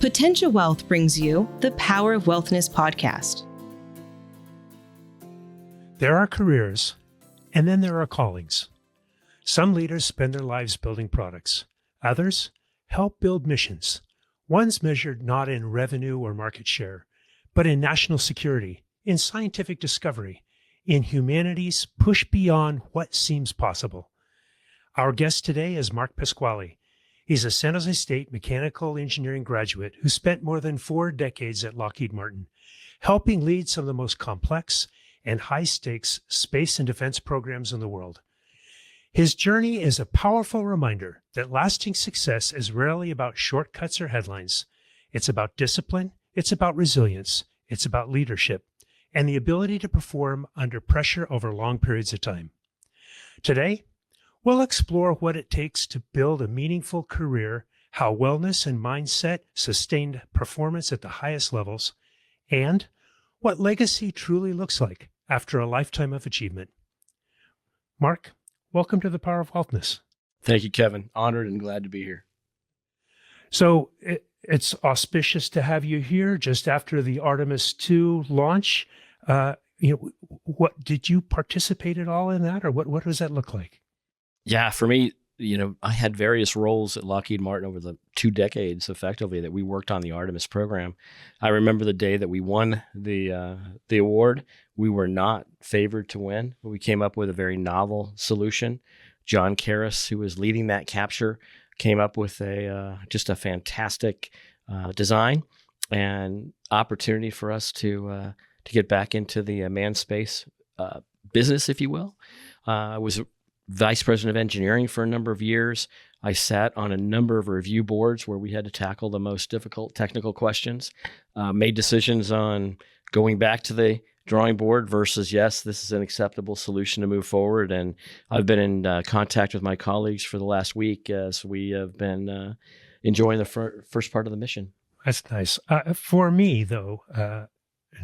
Potentia Wealth brings you the Power of Wealthness podcast. There are careers, and then there are callings. Some leaders spend their lives building products. Others help build missions. One's measured not in revenue or market share, but in national security, in scientific discovery, in humanity's push beyond what seems possible. Our guest today is Mark Pasquale. He's a San Jose State mechanical engineering graduate who spent more than 4 decades at Lockheed Martin, helping lead some of the most complex and high-stakes space and defense programs in the world. His journey is a powerful reminder that lasting success is rarely about shortcuts or headlines. It's about discipline, it's about resilience, it's about leadership, and the ability to perform under pressure over long periods of time. Today, we'll explore what it takes to build a meaningful career, how wellness and mindset sustained performance at the highest levels, and what legacy truly looks like after a lifetime of achievement. Mark, welcome to the Power of Wealthness. Thank you, Kevin. Honored and glad to be here. So it's auspicious to have you here just after the Artemis II launch. What did you participate at all in that, or what does that look like? Yeah, for me, I had various roles at Lockheed Martin over the 2 decades, effectively, that we worked on the Artemis program. I remember the day that we won the award. We were not favored to win, but we came up with a very novel solution. John Karras, who was leading that capture, came up with just a fantastic design and opportunity for us to get back into the manned space business, if you will. I was vice president of engineering for a number of years. I sat on a number of review boards where we had to tackle the most difficult technical questions, made decisions on going back to the drawing board versus, yes, this is an acceptable solution to move forward. And I've been in contact with my colleagues for the last week as we have been enjoying the first part of the mission. That's nice. For me, though,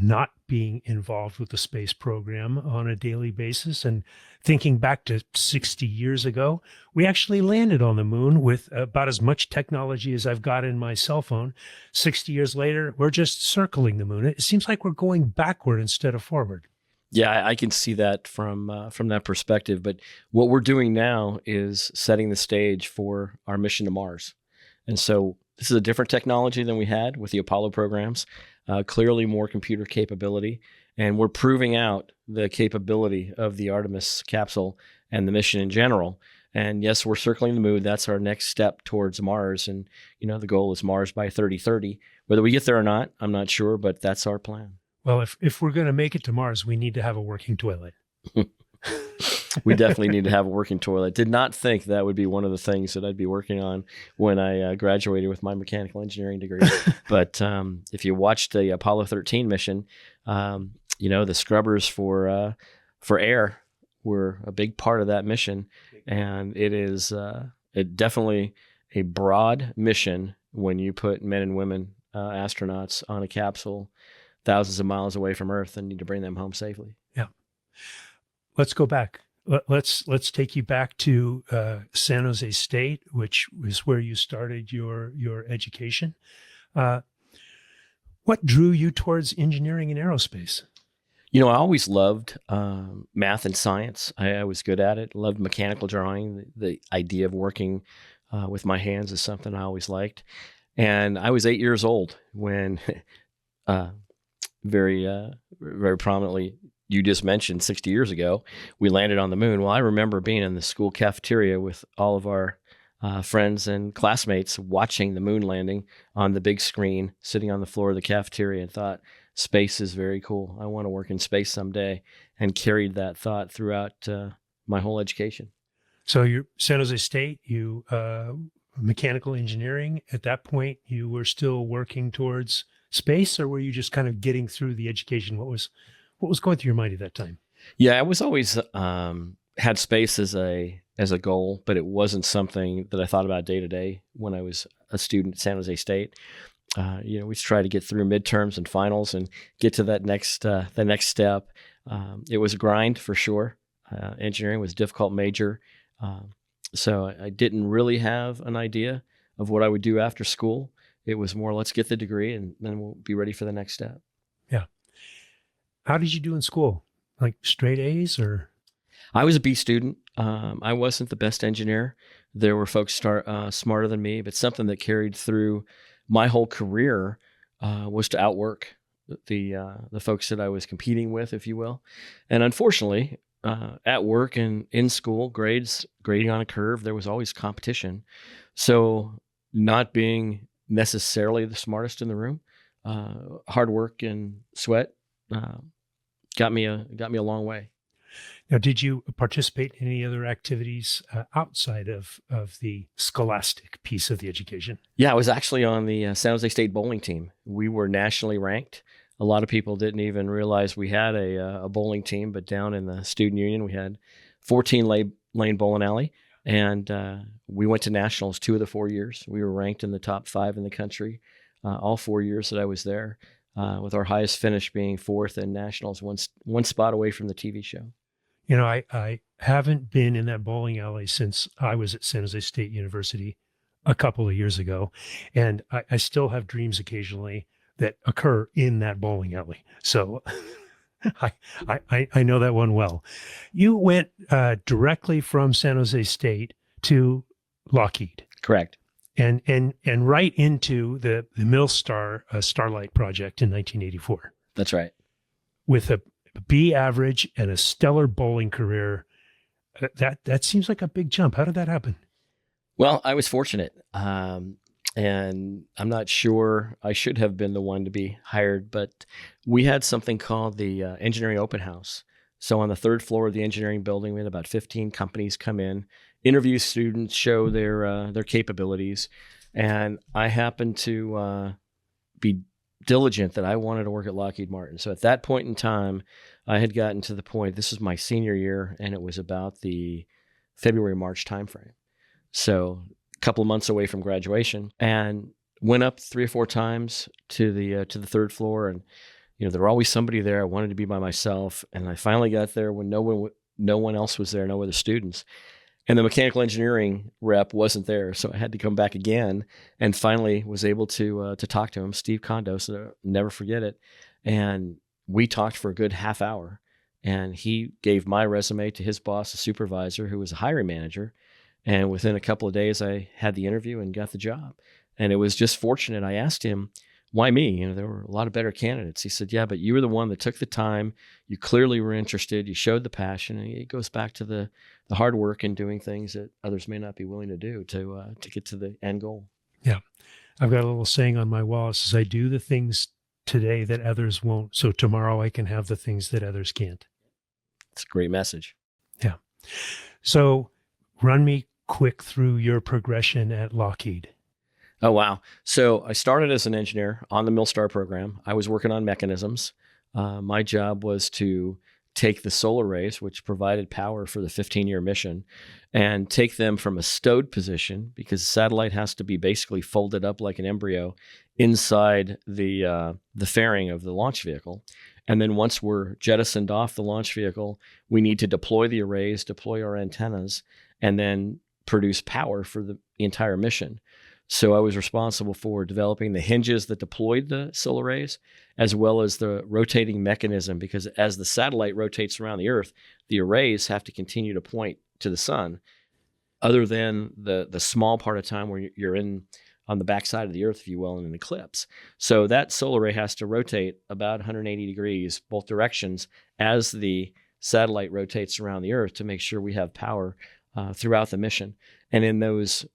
not being involved with the space program on a daily basis and thinking back to 60 years ago, we actually landed on the moon with about as much technology as I've got in my cell phone. 60 years later, we're just circling the moon. It seems like we're going backward instead of forward. Yeah, I can see that from that perspective. But what we're doing now is setting the stage for our mission to Mars. And so this is a different technology than we had with the Apollo programs. Clearly more computer capability, and we're proving out the capability of the Artemis capsule and the mission in general. And yes, we're circling the moon. That's our next step towards Mars. And, the goal is Mars by 2030. Whether we get there or not, I'm not sure, but that's our plan. Well, if we're going to make it to Mars, we need to have a working toilet. We definitely need to have a working toilet. Did not think that would be one of the things that I'd be working on when I graduated with my mechanical engineering degree. But if you watched the Apollo 13 mission, the scrubbers for air were a big part of that mission. And it is definitely a broad mission when you put men and women astronauts on a capsule thousands of miles away from Earth and need to bring them home safely. Yeah. Let's go back. Let's take you back to San Jose State, which is where you started your education. What drew you towards engineering and aerospace? I always loved math and science. I was good at it. Loved mechanical drawing. The idea of working with my hands is something I always liked. And I was 8 years old when very prominently, you just mentioned 60 years ago, we landed on the moon. Well, I remember being in the school cafeteria with all of our friends and classmates watching the moon landing on the big screen, sitting on the floor of the cafeteria, and thought, space is very cool. I want to work in space someday, and carried that thought throughout my whole education. So you're San Jose State, you mechanical engineering. At that point, you were still working towards space, or were you just kind of getting through the education? What was going through your mind at that time? Yeah, I was always had space as a goal, but it wasn't something that I thought about day to day when I was a student at San Jose State. We try to get through midterms and finals and get to that the next step. It was a grind for sure. Engineering was a difficult major. So I didn't really have an idea of what I would do after school. It was more, let's get the degree and then we'll be ready for the next step. Yeah. How did you do in school? Like straight A's or? I was a B student. I wasn't the best engineer. There were folks smarter than me, but something that carried through my whole career was to outwork the folks that I was competing with, if you will. And unfortunately, at work and in school, grading on a curve, there was always competition. So not being necessarily the smartest in the room, hard work and sweat got me a long way. Now, did you participate in any other activities outside of the scholastic piece of the education? Yeah, I was actually on the San Jose State bowling team. We were nationally ranked. A lot of people didn't even realize we had a bowling team, but down in the student union, we had 14-lane bowling alley, and we went to nationals 2 of the 4 years. We were ranked in the top 5 in the country all 4 years that I was there, with our highest finish being 4th in nationals, one spot away from the TV show. You know, I haven't been in that bowling alley since I was at San Jose State University a couple of years ago, and I still have dreams occasionally that occur in that bowling alley. So I know that one well. You went directly from San Jose State to Lockheed. Correct. And right into the Millstar Starlight project in 1984. That's right. With a B average and a stellar bowling career. That seems like a big jump. How did that happen? Well, I was fortunate. And I'm not sure I should have been the one to be hired, but we had something called the engineering open house. So on the 3rd floor of the engineering building, we had about 15 companies come in, interview students, show their capabilities. And I happened to be diligent that I wanted to work at Lockheed Martin. So at that point in time, I had gotten to the point, this is my senior year, and it was about the February, March timeframe. So a couple of months away from graduation, and went up 3 or 4 times to the 3rd floor. And, there were always somebody there. I wanted to be by myself. And I finally got there when no one else was there, no other students. And the mechanical engineering rep wasn't there, so I had to come back again, and finally was able to talk to him, Steve Kondo, so I'll never forget it. And we talked for a good half hour, and he gave my resume to his boss, a supervisor, who was a hiring manager. And within a couple of days, I had the interview and got the job. And it was just fortunate. I asked him, why me? There were a lot of better candidates. He said, yeah, but you were the one that took the time. You clearly were interested. You showed the passion. And it goes back to the hard work and doing things that others may not be willing to do to get to the end goal. Yeah. I've got a little saying on my wall. It says, I do the things today that others won't, so tomorrow I can have the things that others can't. It's a great message. Yeah. So run me quick through your progression at Lockheed. Oh, wow. So I started as an engineer on the Millstar program. I was working on mechanisms. My job was to take the solar rays, which provided power for the 15-year mission, and take them from a stowed position, because the satellite has to be basically folded up like an embryo inside the fairing of the launch vehicle. And then once we're jettisoned off the launch vehicle, we need to deploy the arrays, deploy our antennas, and then produce power for the entire mission. So I was responsible for developing the hinges that deployed the solar rays, as well as the rotating mechanism, because as the satellite rotates around the Earth, the arrays have to continue to point to the sun, other than the small part of time where you're on the backside of the Earth, if you will, in an eclipse. So that solar ray has to rotate about 180 degrees, both directions, as the satellite rotates around the Earth, to make sure we have power throughout the mission. And in those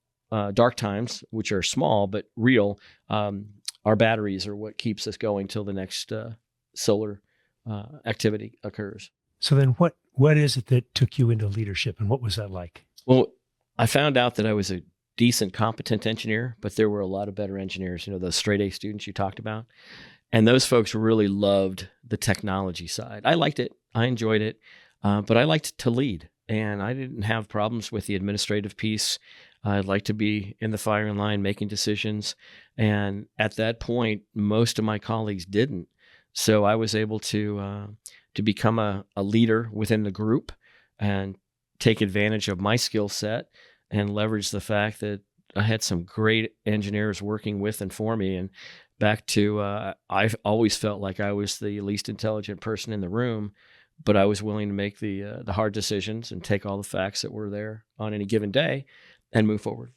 dark times, which are small but real, our batteries are what keeps us going till the next solar activity occurs. So then what is it that took you into leadership, and what was that like? Well, I found out that I was a decent, competent engineer, but there were a lot of better engineers, those straight A students you talked about. And those folks really loved the technology side. I liked it. I enjoyed it. But I liked to lead, and I didn't have problems with the administrative piece. I'd like to be in the firing line making decisions. And at that point, most of my colleagues didn't. So I was able to become a leader within the group and take advantage of my skill set and leverage the fact that had some great engineers working with and for me. And back to, I've always felt like I was the least intelligent person in the room, but I was willing to make the hard decisions and take all the facts that were there on any given day and move forward.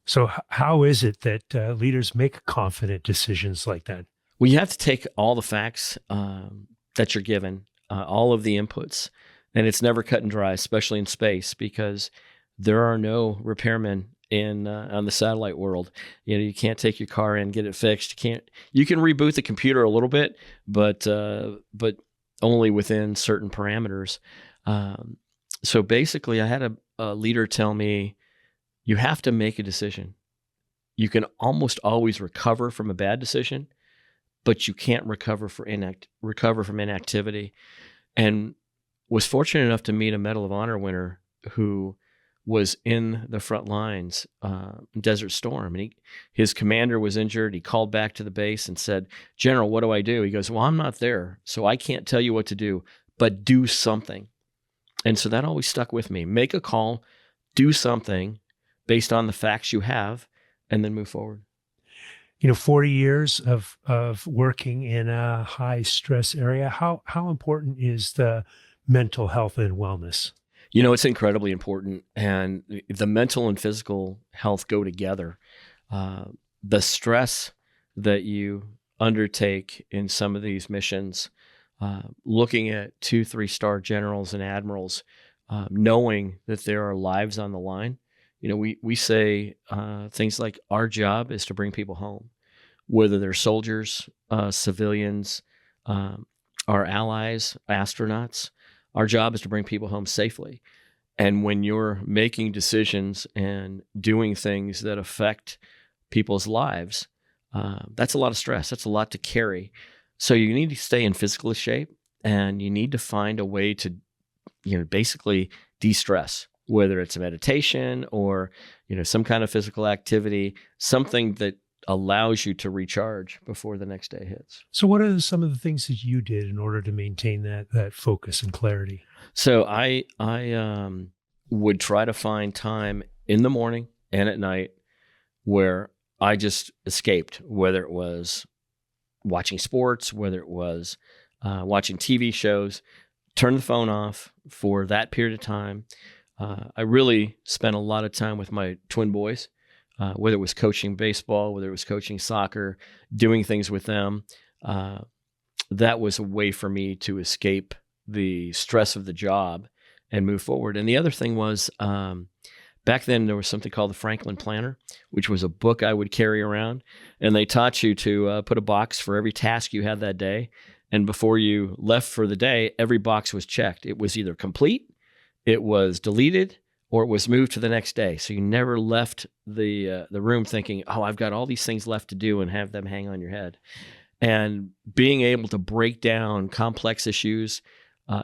So how is it that leaders make confident decisions like that? Well, you have to take all the facts that you're given, all of the inputs, and it's never cut and dry, especially in space, because there are no repairmen in on the satellite world. You can't take your car in, get it fixed. You can reboot the computer a little bit, but only within certain parameters. So basically, I had a leader tell me, you have to make a decision. You can almost always recover from a bad decision, but you can't recover from inactivity. And was fortunate enough to meet a Medal of Honor winner who was in the front lines, Desert Storm. And his commander was injured. He called back to the base and said, "General, what do I do?" He goes, "Well, I'm not there, so I can't tell you what to do, but do something." And so that always stuck with me. Make a call, do something based on the facts you have, and then move forward. 40 years of working in a high stress area, how important is the mental health and wellness? It's incredibly important, and the mental and physical health go together. The stress that you undertake in some of these missions, looking at 2, 3-star generals and admirals, knowing that there are lives on the line. We say things like, our job is to bring people home, whether they're soldiers, civilians, our allies, astronauts. Our job is to bring people home safely. And when you're making decisions and doing things that affect people's lives, that's a lot of stress. That's a lot to carry. So you need to stay in physical shape, and you need to find a way to, basically de-stress, whether it's a meditation or, some kind of physical activity, something that allows you to recharge before the next day hits. So what are some of the things that you did in order to maintain that focus and clarity? So I would try to find time in the morning and at night where I just escaped, whether it was watching sports, whether it was watching TV shows, turn the phone off for that period of time. I really spent a lot of time with my twin boys. Whether it was coaching baseball, whether it was coaching soccer, doing things with them, that was a way for me to escape the stress of the job and move forward. And the other thing was, back then there was something called the Franklin Planner, which was a book I would carry around. And they taught you to put a box for every task you had that day. And before you left for the day, every box was checked. It was either complete, it was deleted, or it was moved to the next day. So you never left the room thinking, oh, I've got all these things left to do, and have them hang on your head. And being able to break down complex issues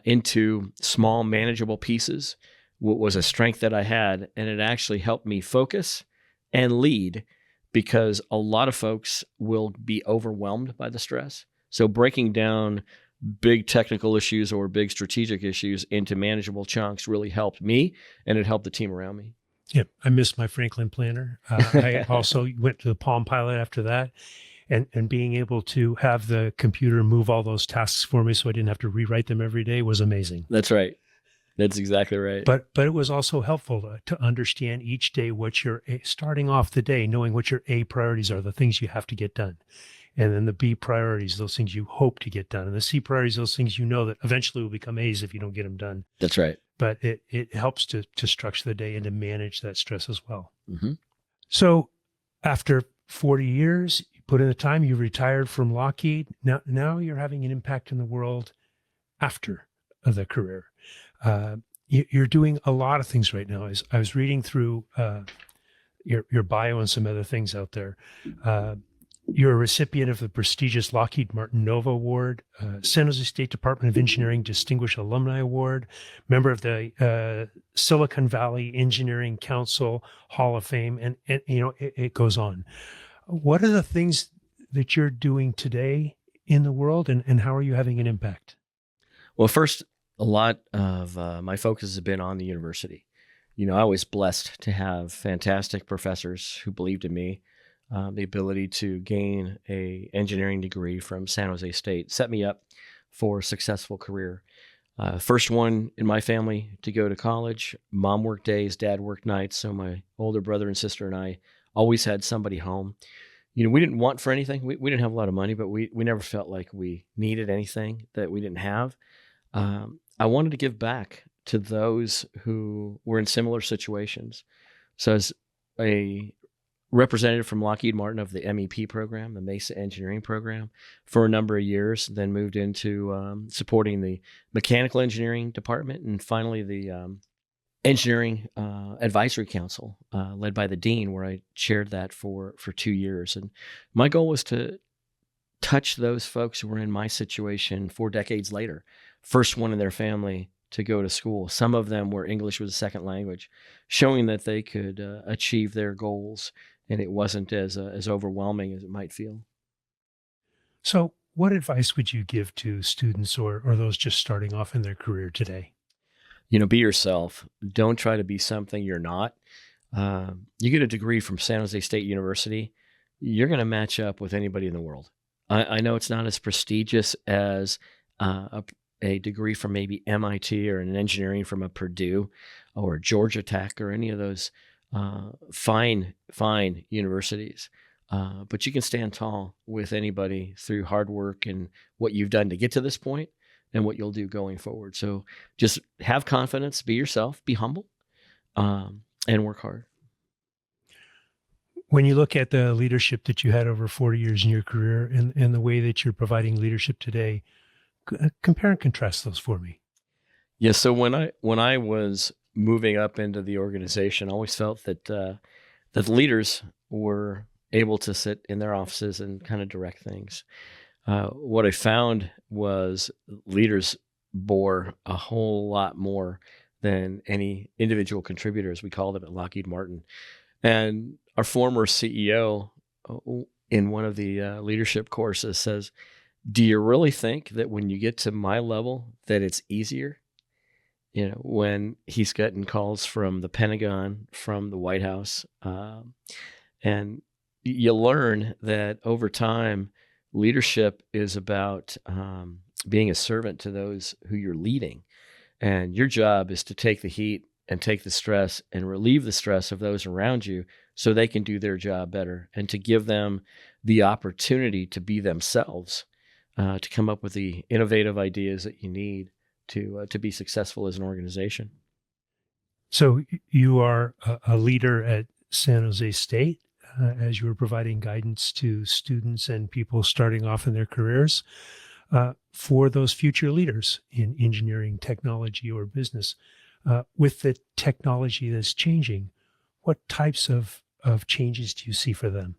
into small, manageable pieces was a strength that I had. And it actually helped me focus and lead, because a lot of folks will be overwhelmed by the stress. So breaking down big technical issues or big strategic issues into manageable chunks really helped me, and it helped the team around me. Yeah, I missed my Franklin Planner. I also went to the Palm Pilot after that, and being able to have the computer move all those tasks for me so I didn't have to rewrite them every day was amazing. That's right. That's exactly right. But it was also helpful to understand each day what your starting off the day, knowing what your A priorities are, the things you have to get done. And then the B priorities, those things you hope to get done. And the C priorities, those things you know that eventually will become A's if you don't get them done. That's right. But it helps to structure the day and to manage that stress as well. Mm-hmm. So after 40 years, you put in the time, you retired from Lockheed. Now you're having an impact in the world after the career. You're doing a lot of things right now. As I was reading through your bio and some other things out there, you're a recipient of the prestigious Lockheed Martin Nova Award, San Jose State Department of Engineering Distinguished Alumni Award, member of the Silicon Valley Engineering Council Hall of Fame, and it goes on. What are the things that you're doing today in the world, and how are you having an impact? Well, first, a lot of my focus has been on the university. I was blessed to have fantastic professors who believed in me. The ability to gain a engineering degree from San Jose State set me up for a successful career. First one in my family to go to college. Mom worked days, dad worked nights. So my older brother and sister and I always had somebody home. We didn't want for anything. We didn't have a lot of money, but we never felt like we needed anything that we didn't have. I wanted to give back to those who were in similar situations. So as a representative from Lockheed Martin of the MEP program, the Mesa Engineering program, for a number of years, then moved into supporting the mechanical engineering department, and finally the engineering advisory council led by the dean, where I chaired that for 2 years. And my goal was to touch those folks who were in my situation 4 decades later, first one in their family to go to school. Some of them where English was a second language, showing that they could achieve their goals, and it wasn't as overwhelming as it might feel. So, what advice would you give to students or those just starting off in their career today? Be yourself. Don't try to be something you're not. You get a degree from San Jose State University, you're going to match up with anybody in the world. I know it's not as prestigious as a degree from maybe MIT or an engineering from a Purdue or Georgia Tech or any of those fine universities. But you can stand tall with anybody through hard work and what you've done to get to this point and what you'll do going forward. So just have confidence, be yourself, be humble, and work hard. When you look at the leadership that you had over 40 years in your career and the way that you're providing leadership today, compare and contrast those for me. Yeah. So when I was moving up into the organization, I always felt that leaders were able to sit in their offices and kind of direct things. What I found was leaders bore a whole lot more than any individual contributor, as we call them at Lockheed Martin. And our former CEO, in one of the leadership courses, says, "Do you really think that when you get to my level that it's easier?" When he's getting calls from the Pentagon, from the White House, and you learn that over time, leadership is about being a servant to those who you're leading. And your job is to take the heat and take the stress and relieve the stress of those around you so they can do their job better, and to give them the opportunity to be themselves, to come up with the innovative ideas that you need to be successful as an organization. So you are a leader at San Jose State as you were providing guidance to students and people starting off in their careers. For those future leaders in engineering, technology, or business, with the technology that's changing, what types of changes do you see for them?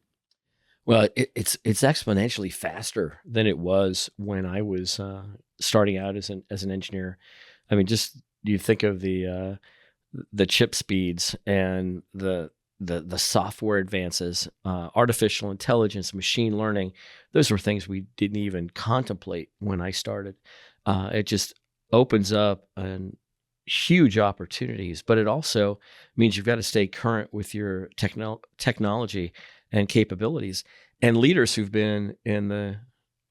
Well, it's exponentially faster than it was when I was starting out as an engineer. I mean, just you think of the chip speeds and the software advances, artificial intelligence, machine learning. Those were things we didn't even contemplate when I started. It just opens up huge opportunities, but it also means you've got to stay current with your technology and capabilities. And leaders who've been in the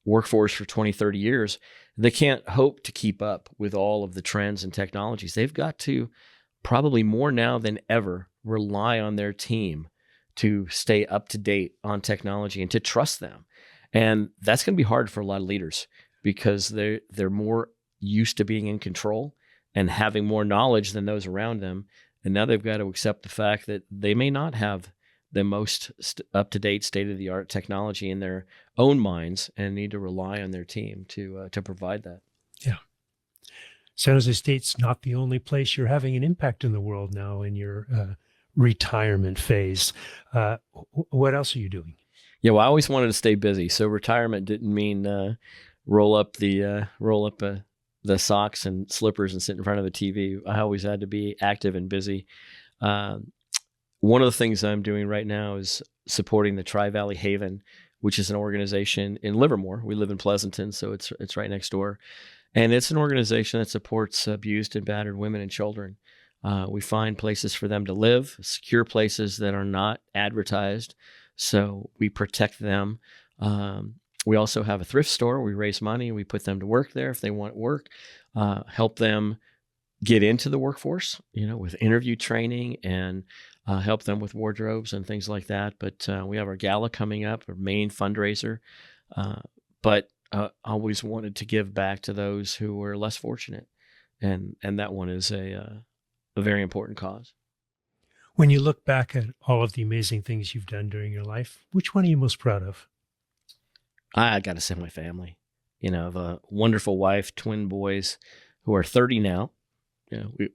workforce for 20, 30 years, they can't hope to keep up with all of the trends and technologies. They've got to, probably more now than ever, rely on their team to stay up to date on technology and to trust them. And that's going to be hard for a lot of leaders because they're more used to being in control and having more knowledge than those around them. And now they've got to accept the fact that they may not have the most up-to-date, state-of-the-art technology in their own minds and need to rely on their team to provide that. Yeah. San Jose State's not the only place you're having an impact in the world now in your retirement phase. What else are you doing? Yeah, well, I always wanted to stay busy, so retirement didn't mean roll up the socks and slippers and sit in front of the TV. I always had to be active and busy. One of the things I'm doing right now is supporting the Tri-Valley Haven, which is an organization in Livermore. We live in Pleasanton, so it's right next door. And it's an organization that supports abused and battered women and children. We find places for them to live, secure places that are not advertised, so we protect them. We also have a thrift store. We raise money. We put them to work there if they want work, help them get into the workforce, with interview training and help them with wardrobes and things like that. But we have our gala coming up, our main fundraiser. But always wanted to give back to those who were less fortunate. And that one is a very important cause. When you look back at all of the amazing things you've done during your life, which one are you most proud of? I got to say my family. I have a wonderful wife, twin boys who are 30 now.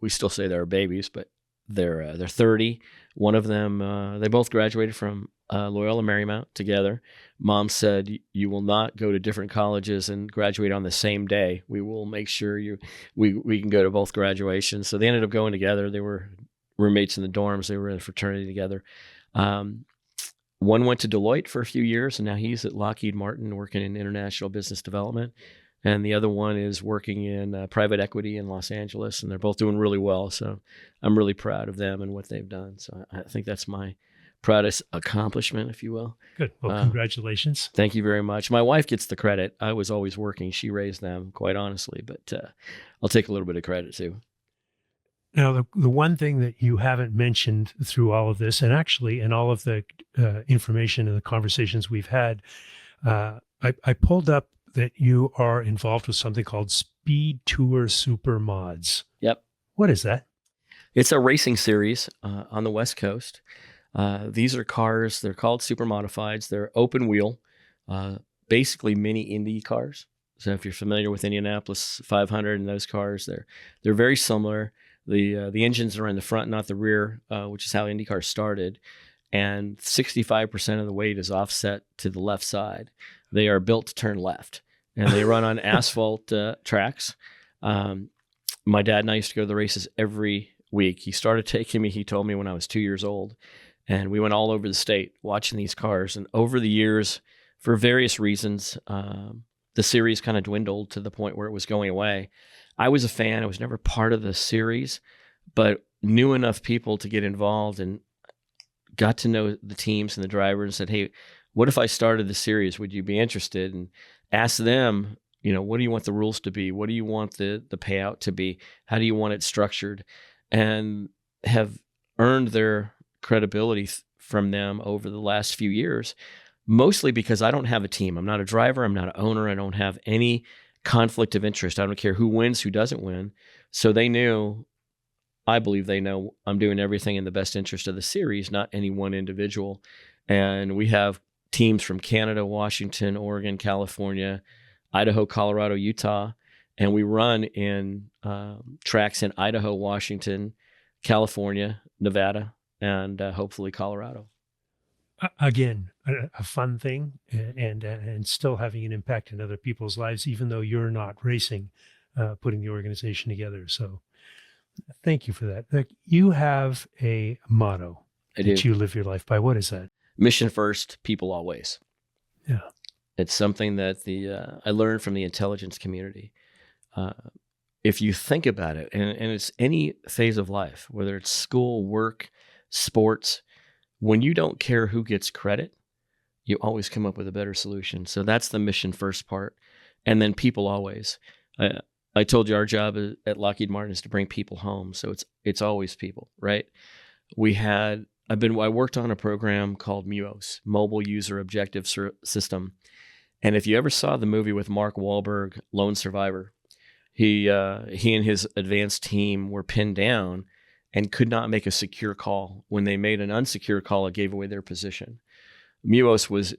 We still say they're babies, but they're 30. One of them, they both graduated from Loyola Marymount together. Mom said, "You will not go to different colleges and graduate on the same day. We will make sure we can go to both graduations." So they ended up going together. They were roommates in the dorms. They were in a fraternity together. One went to Deloitte for a few years, and now he's at Lockheed Martin working in international business development. And the other one is working in private equity in Los Angeles, and they're both doing really well. So I'm really proud of them and what they've done. So I think that's my proudest accomplishment, if you will. Good. Well, congratulations. Thank you very much. My wife gets the credit. I was always working. She raised them, quite honestly, but I'll take a little bit of credit too. Now, the one thing that you haven't mentioned through all of this, and actually in all of the information and the conversations we've had, I pulled up that you are involved with something called Speed Tour Super Mods. Yep. What is that? It's a racing series on the West Coast. These are cars. They're called super modifieds. They're open wheel, basically mini Indy cars. So if you're familiar with Indianapolis 500 and those cars, they're very similar. The engines are in the front, not the rear, which is how IndyCar started. And 65% of the weight is offset to the left side. They are built to turn left, and they run on asphalt tracks. My dad and I used to go to the races every week. He started taking me, he told me, when I was 2 years old. And we went all over the state watching these cars. And over the years, for various reasons, the series kind of dwindled to the point where it was going away. I was a fan. I was never part of the series, but knew enough people to get involved and got to know the teams and the drivers and said, "Hey, what if I started the series? Would you be interested?" And asked them, what do you want the rules to be? What do you want the payout to be? How do you want it structured? And have earned their credibility from them over the last few years, mostly because I don't have a team. I'm not a driver. I'm not an owner. I don't have any conflict of interest. I don't care who wins, who doesn't win. So I believe they know I'm doing everything in the best interest of the series, not any one individual. And we have teams from Canada, Washington, Oregon, California, Idaho, Colorado, Utah, and we run in tracks in Idaho, Washington, California, Nevada, and hopefully Colorado. Again, a fun thing, and still having an impact in other people's lives, even though you're not racing, putting the organization together. So thank you for that. You have a motto that you live your life by. What is that? Mission first, people always. Yeah. It's something that I learned from the intelligence community. If you think about it, and it's any phase of life, whether it's school, work, sports, when you don't care who gets credit, you always come up with a better solution. So that's the mission first part. And then people always. I told you our job at Lockheed Martin is to bring people home. So it's always people, right? I worked on a program called MUOS, Mobile User Objective System. And if you ever saw the movie with Mark Wahlberg, Lone Survivor, he and his advanced team were pinned down and could not make a secure call. When they made an unsecure call, it gave away their position. MUOS was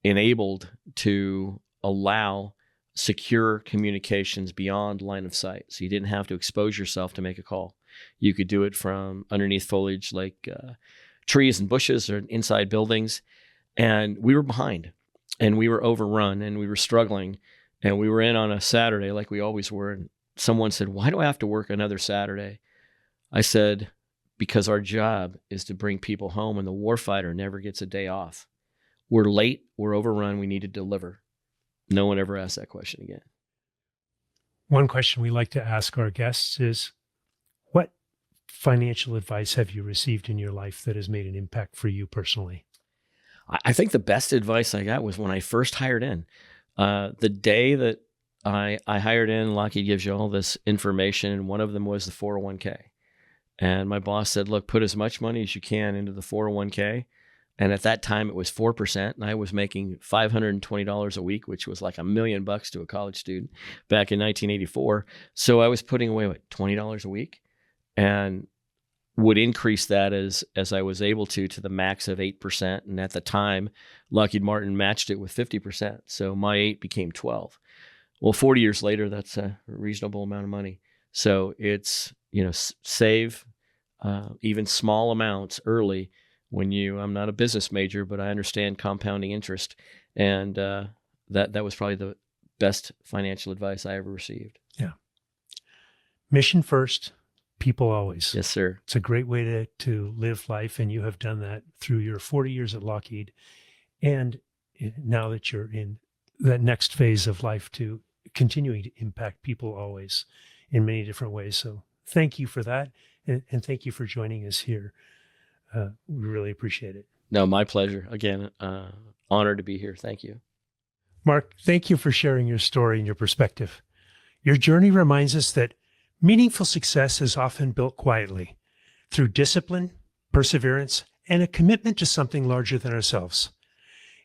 enabled to allow secure communications beyond line of sight. So you didn't have to expose yourself to make a call. You could do it from underneath foliage like trees and bushes or inside buildings. And we were behind and we were overrun and we were struggling. And we were in on a Saturday like we always were. And someone said, "Why do I have to work another Saturday?" I said, "Because our job is to bring people home and the warfighter never gets a day off. We're late, we're overrun, we need to deliver." No one ever asked that question again. One question we like to ask our guests is, what financial advice have you received in your life that has made an impact for you personally? I think the best advice I got was when I first hired in. The day that I hired in, Lockheed gives you all this information, and one of them was the 401k. And my boss said, look, put as much money as you can into the 401k. And at that time, it was 4%, and I was making $520 a week, which was like $1 million to a college student back in 1984. So I was putting away, $20 a week, and would increase that as I was able to the max of 8%. And at the time, Lockheed Martin matched it with 50%. So my 8 became 12. Well, 40 years later, that's a reasonable amount of money. So it's, save even small amounts early when I'm not a business major, but I understand compounding interest. And that was probably the best financial advice I ever received. Yeah. Mission first, people always. Yes, sir. It's a great way to live life, and you have done that through your 40 years at Lockheed. And now that you're in that next phase of life, to continuing to impact people always in many different ways. So thank you for that. And thank you for joining us here. We really appreciate it. No, my pleasure. Again, honored to be here. Thank you. Mark, thank you for sharing your story and your perspective. Your journey reminds us that meaningful success is often built quietly through discipline, perseverance, and a commitment to something larger than ourselves.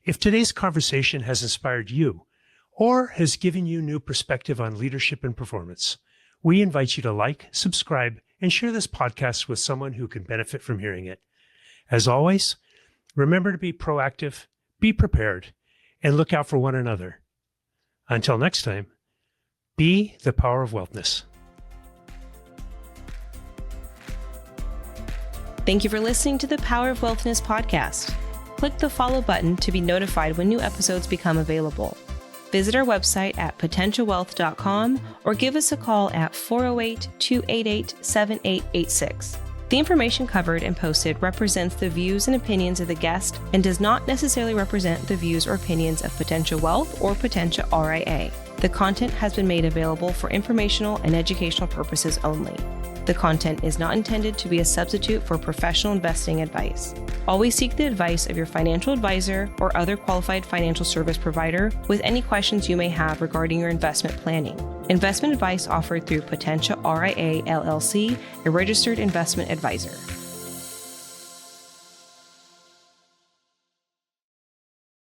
If today's conversation has inspired you or has given you new perspective on leadership and performance, we invite you to like, subscribe, and share this podcast with someone who can benefit from hearing it. As always, remember to be proactive, be prepared, and look out for one another. Until next time, be the power of wealthness. Thank you for listening to the Power of Wealthness podcast. Click the follow button to be notified when new episodes become available. Visit our website at potentialwealth.com or give us a call at 408-288-7886. The information covered and posted represents the views and opinions of the guest and does not necessarily represent the views or opinions of Potential Wealth or Potentia RIA. The content has been made available for informational and educational purposes only. The content is not intended to be a substitute for professional investing advice. Always seek the advice of your financial advisor or other qualified financial service provider with any questions you may have regarding your investment planning. Investment advice offered through Potentia RIA LLC, a registered investment advisor.